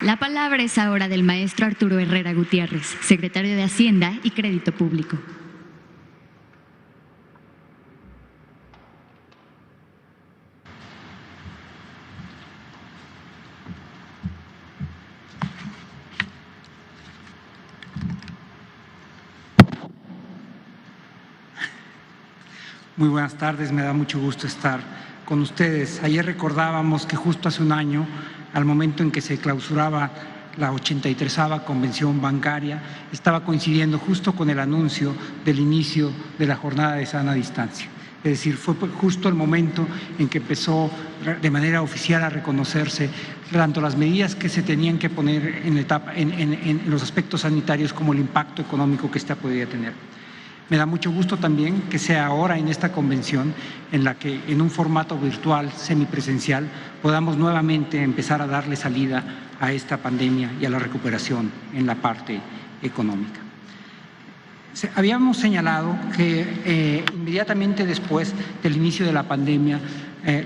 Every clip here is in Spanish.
La palabra es ahora del maestro Arturo Herrera Gutiérrez, secretario de Hacienda y Crédito Público. Muy buenas tardes, me da mucho gusto estar con ustedes. Ayer recordábamos que justo hace un año, al momento en que se clausuraba la 83ª Convención Bancaria, estaba coincidiendo justo con el anuncio del inicio de la jornada de sana distancia. Es decir, fue justo el momento en que empezó de manera oficial a reconocerse tanto las medidas que se tenían que poner en los aspectos sanitarios como el impacto económico que esta podía tener. Me da mucho gusto también que sea ahora en esta convención en la que en un formato virtual semipresencial podamos nuevamente empezar a darle salida a esta pandemia y a la recuperación en la parte económica. Habíamos señalado que inmediatamente después del inicio de la pandemia,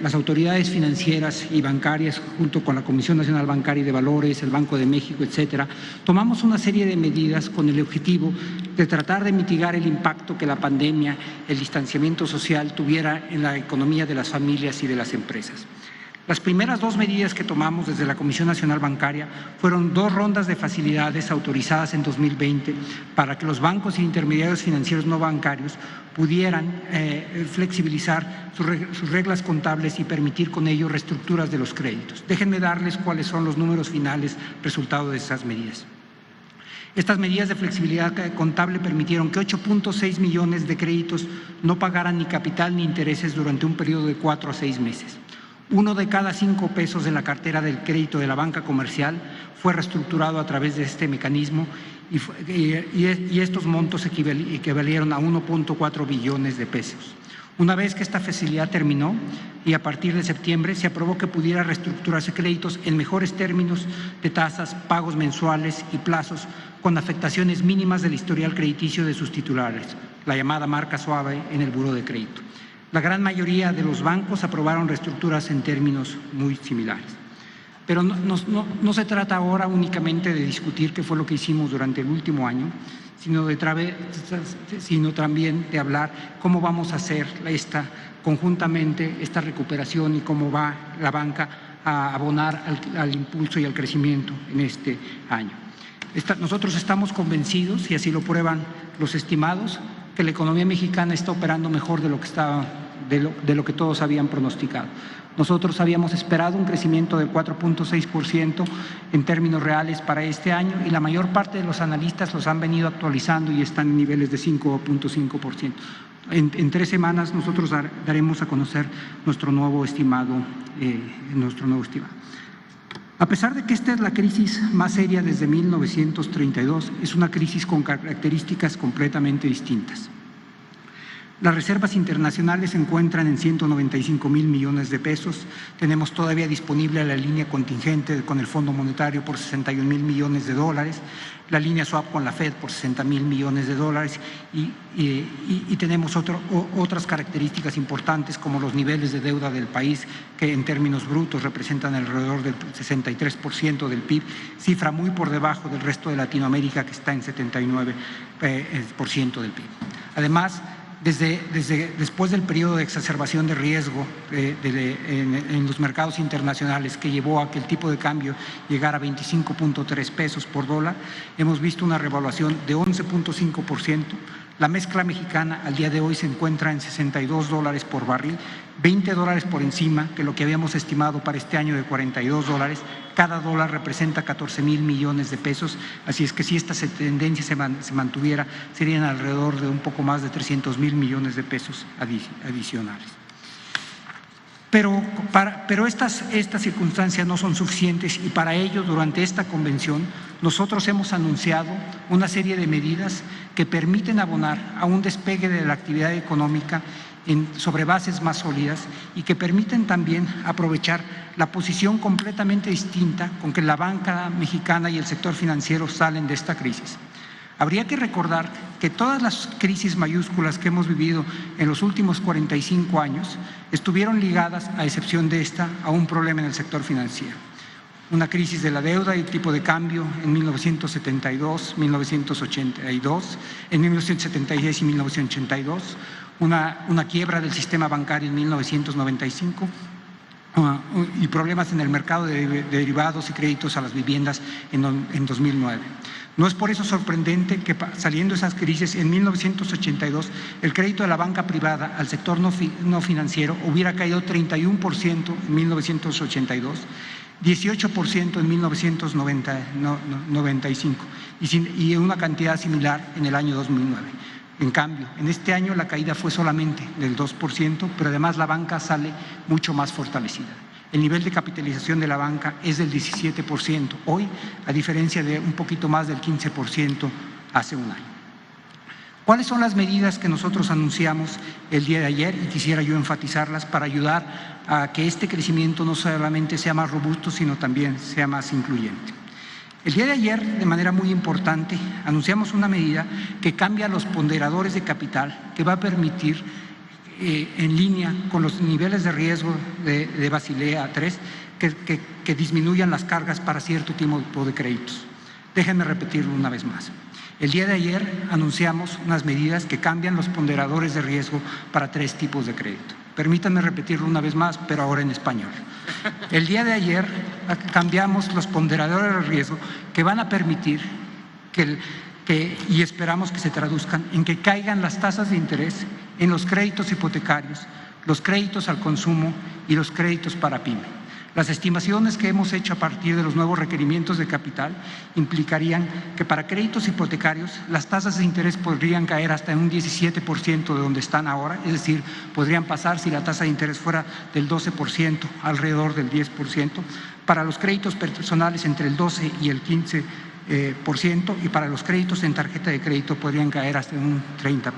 las autoridades financieras y bancarias, junto con la Comisión Nacional Bancaria y de Valores, el Banco de México, etcétera, tomamos una serie de medidas con el objetivo de tratar de mitigar el impacto que la pandemia, el distanciamiento social tuviera en la economía de las familias y de las empresas. Las primeras dos medidas que tomamos desde la Comisión Nacional Bancaria fueron 2 rondas de facilidades autorizadas en 2020 para que los bancos e intermediarios financieros no bancarios pudieran flexibilizar sus reglas contables y permitir con ello reestructuras de los créditos. Déjenme darles cuáles son los números finales resultado de esas medidas. Estas medidas de flexibilidad contable permitieron que 8.6 millones de créditos no pagaran ni capital ni intereses durante un periodo de 4 a 6 meses. 1 de cada 5 pesos de la cartera del crédito de la banca comercial fue reestructurado a través de este mecanismo y estos montos equivalieron a 1.4 billones de pesos. Una vez que esta facilidad terminó y a partir de septiembre se aprobó que pudiera reestructurarse créditos en mejores términos de tasas, pagos mensuales y plazos con afectaciones mínimas del historial crediticio de sus titulares, la llamada marca suave en el buró de crédito. La gran mayoría de los bancos aprobaron reestructuras en términos muy similares. Pero no se trata ahora únicamente de discutir qué fue lo que hicimos durante el último año, sino también de hablar cómo vamos a hacer conjuntamente esta recuperación y cómo va la banca a abonar al impulso y al crecimiento en este año. Nosotros estamos convencidos, y así lo prueban los estimados, que la economía mexicana está operando mejor de lo que todos habían pronosticado. Nosotros habíamos esperado un crecimiento del 4.6% en términos reales para este año y la mayor parte de los analistas los han venido actualizando y están en niveles de 5.5%. En 3 semanas nosotros daremos a conocer nuestro nuevo estimado. A pesar de que esta es la crisis más seria desde 1932, es una crisis con características completamente distintas. Las reservas internacionales se encuentran en 195,000 millones de pesos. Tenemos todavía disponible la línea contingente con el Fondo Monetario por 61,000 millones de dólares, la línea swap con la Fed por 60,000 millones de dólares y tenemos otras características importantes como los niveles de deuda del país que en términos brutos representan alrededor del 63% del PIB, cifra muy por debajo del resto de Latinoamérica que está en 79% del PIB. Además, después del periodo de exacerbación de riesgo en los mercados internacionales que llevó a que el tipo de cambio llegara a 25.3 pesos por dólar, hemos visto una revaluación de 11.5%. La mezcla mexicana al día de hoy se encuentra en $62 por barril, $20 por encima que lo que habíamos estimado para este año de $42. Cada dólar representa 14,000 millones de pesos, así es que si esta tendencia se mantuviera, serían alrededor de un poco más de 300,000 millones de pesos adicionales. Pero estas circunstancias no son suficientes y para ello, durante esta convención, nosotros hemos anunciado una serie de medidas que permiten abonar a un despegue de la actividad económica sobre bases más sólidas y que permiten también aprovechar la posición completamente distinta con que la banca mexicana y el sector financiero salen de esta crisis. Habría que recordar que todas las crisis mayúsculas que hemos vivido en los últimos 45 años estuvieron ligadas, a excepción de esta, a un problema en el sector financiero. una crisis de la deuda y tipo de cambio en 1972, 1982, en 1976 y 1982, una quiebra del sistema bancario en 1995 y problemas en el mercado de derivados y créditos a las viviendas en 2009. No es por eso sorprendente que saliendo esas crisis, en 1982 el crédito de la banca privada al sector no financiero hubiera caído 31% en 1982, 18% en 1995 y una cantidad similar en el año 2009. En cambio, en este año la caída fue solamente del 2%, pero además la banca sale mucho más fortalecida. El nivel de capitalización de la banca es del 17% hoy, a diferencia de un poquito más del 15% hace un año. ¿Cuáles son las medidas que nosotros anunciamos el día de ayer? Y quisiera yo enfatizarlas para ayudar a que este crecimiento no solamente sea más robusto, sino también sea más incluyente. El día de ayer, de manera muy importante, anunciamos una medida que cambia los ponderadores de capital, que va a permitir, en línea con los niveles de riesgo de Basilea III, que disminuyan las cargas para cierto tipo de créditos. Déjenme repetirlo una vez más. El día de ayer anunciamos unas medidas que cambian los ponderadores de riesgo para 3 tipos de crédito. Permítanme repetirlo una vez más, pero ahora en español. El día de ayer cambiamos los ponderadores de riesgo que van a permitir y esperamos que se traduzcan en que caigan las tasas de interés en los créditos hipotecarios, los créditos al consumo y los créditos para pyme. Las estimaciones que hemos hecho a partir de los nuevos requerimientos de capital implicarían que para créditos hipotecarios las tasas de interés podrían caer hasta en un 17% de donde están ahora, es decir, podrían pasar, si la tasa de interés fuera del 12%, alrededor del 10%, para los créditos personales entre el 12 y el 15%, y para los créditos en tarjeta de crédito podrían caer hasta un 30%.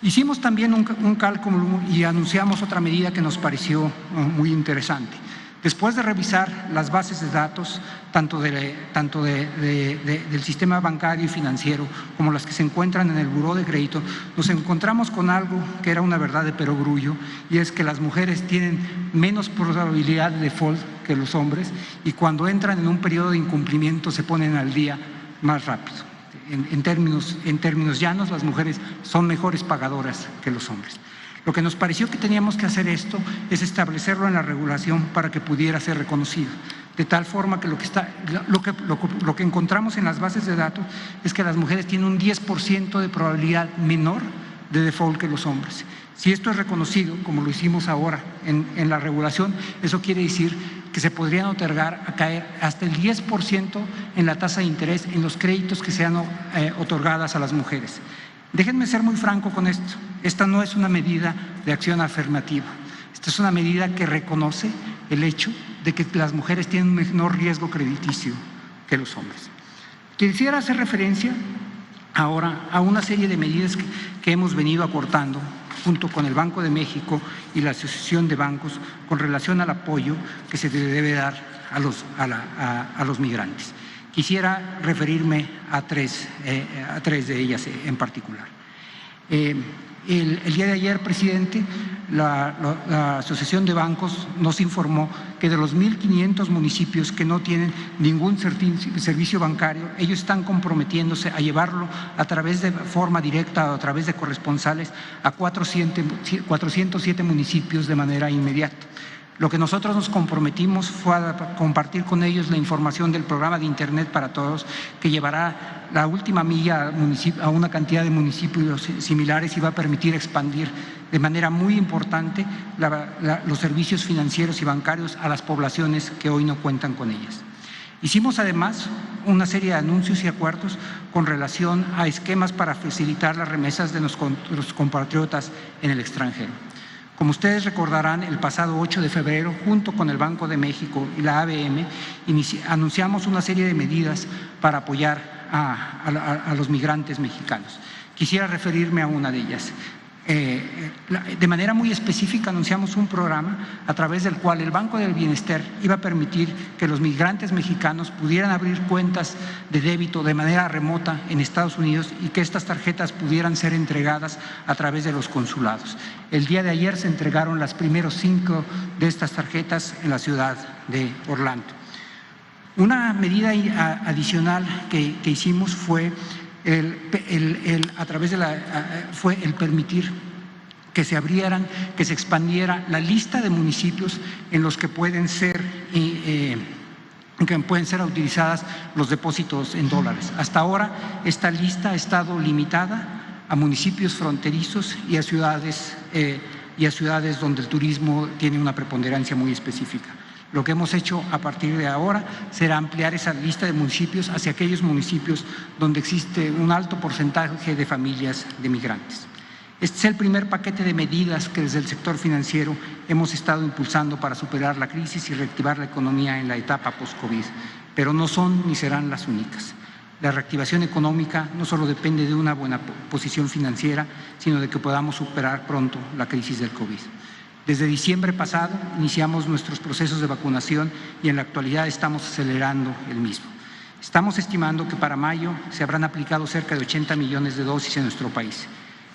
Hicimos también un cálculo y anunciamos otra medida que nos pareció muy interesante. Después de revisar las bases de datos, tanto del sistema bancario y financiero como las que se encuentran en el buró de crédito, nos encontramos con algo que era una verdad de perogrullo, y es que las mujeres tienen menos probabilidad de default que los hombres, y cuando entran en un periodo de incumplimiento se ponen al día más rápido. En términos llanos, las mujeres son mejores pagadoras que los hombres. Lo que nos pareció que teníamos que hacer esto es establecerlo en la regulación para que pudiera ser reconocido, de tal forma que lo que encontramos en las bases de datos es que las mujeres tienen un 10% de probabilidad menor de default que los hombres. Si esto es reconocido, como lo hicimos ahora en la regulación, eso quiere decir que se podrían otorgar a caer hasta el 10% en la tasa de interés en los créditos que sean otorgadas a las mujeres. Déjenme ser muy franco con esto. Esta no es una medida de acción afirmativa. Esta es una medida que reconoce el hecho de que las mujeres tienen un menor riesgo crediticio que los hombres. Quisiera hacer referencia ahora a una serie de medidas que hemos venido acortando junto con el Banco de México y la Asociación de Bancos con relación al apoyo que se debe dar a los migrantes. Quisiera referirme a tres de ellas en particular. El día de ayer, presidente, la Asociación de Bancos nos informó que de los 1.500 municipios que no tienen ningún servicio bancario, ellos están comprometiéndose a llevarlo a través de forma directa o a través de corresponsales a 407 municipios de manera inmediata. Lo que nosotros nos comprometimos fue a compartir con ellos la información del programa de Internet para Todos, que llevará la última milla a una cantidad de municipios similares y va a permitir expandir de manera muy importante los servicios financieros y bancarios a las poblaciones que hoy no cuentan con ellas. Hicimos además una serie de anuncios y acuerdos con relación a esquemas para facilitar las remesas de los compatriotas en el extranjero. Como ustedes recordarán, el pasado 8 de febrero, junto con el Banco de México y la ABM, anunciamos una serie de medidas para apoyar a los migrantes mexicanos. Quisiera referirme a una de ellas. de manera muy específica anunciamos un programa a través del cual el Banco del Bienestar iba a permitir que los migrantes mexicanos pudieran abrir cuentas de débito de manera remota en Estados Unidos y que estas tarjetas pudieran ser entregadas a través de los consulados. El día de ayer se entregaron las primeros 5 de estas tarjetas en la ciudad de Orlando. Una medida adicional que hicimos fue el permitir que se abrieran, que se expandiera la lista de municipios en los que pueden ser utilizadas los depósitos en dólares. Hasta ahora esta lista ha estado limitada a municipios fronterizos y a ciudades donde el turismo tiene una preponderancia muy específica. Lo que hemos hecho a partir de ahora será ampliar esa lista de municipios hacia aquellos municipios donde existe un alto porcentaje de familias de migrantes. Este es el primer paquete de medidas que desde el sector financiero hemos estado impulsando para superar la crisis y reactivar la economía en la etapa post-COVID, pero no son ni serán las únicas. La reactivación económica no solo depende de una buena posición financiera, sino de que podamos superar pronto la crisis del COVID. Desde diciembre pasado iniciamos nuestros procesos de vacunación y en la actualidad estamos acelerando el mismo. Estamos estimando que para mayo se habrán aplicado cerca de 80 millones de dosis en nuestro país.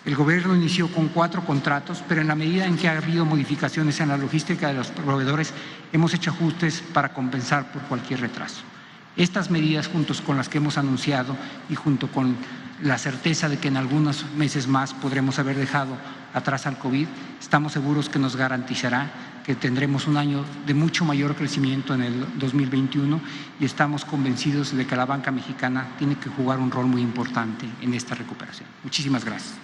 El gobierno inició con 4 contratos, pero en la medida en que ha habido modificaciones en la logística de los proveedores, hemos hecho ajustes para compensar por cualquier retraso. Estas medidas, juntos con las que hemos anunciado y junto con la certeza de que en algunos meses más podremos haber dejado atrás al COVID, estamos seguros que nos garantizará que tendremos un año de mucho mayor crecimiento en el 2021 y estamos convencidos de que la banca mexicana tiene que jugar un rol muy importante en esta recuperación. Muchísimas gracias.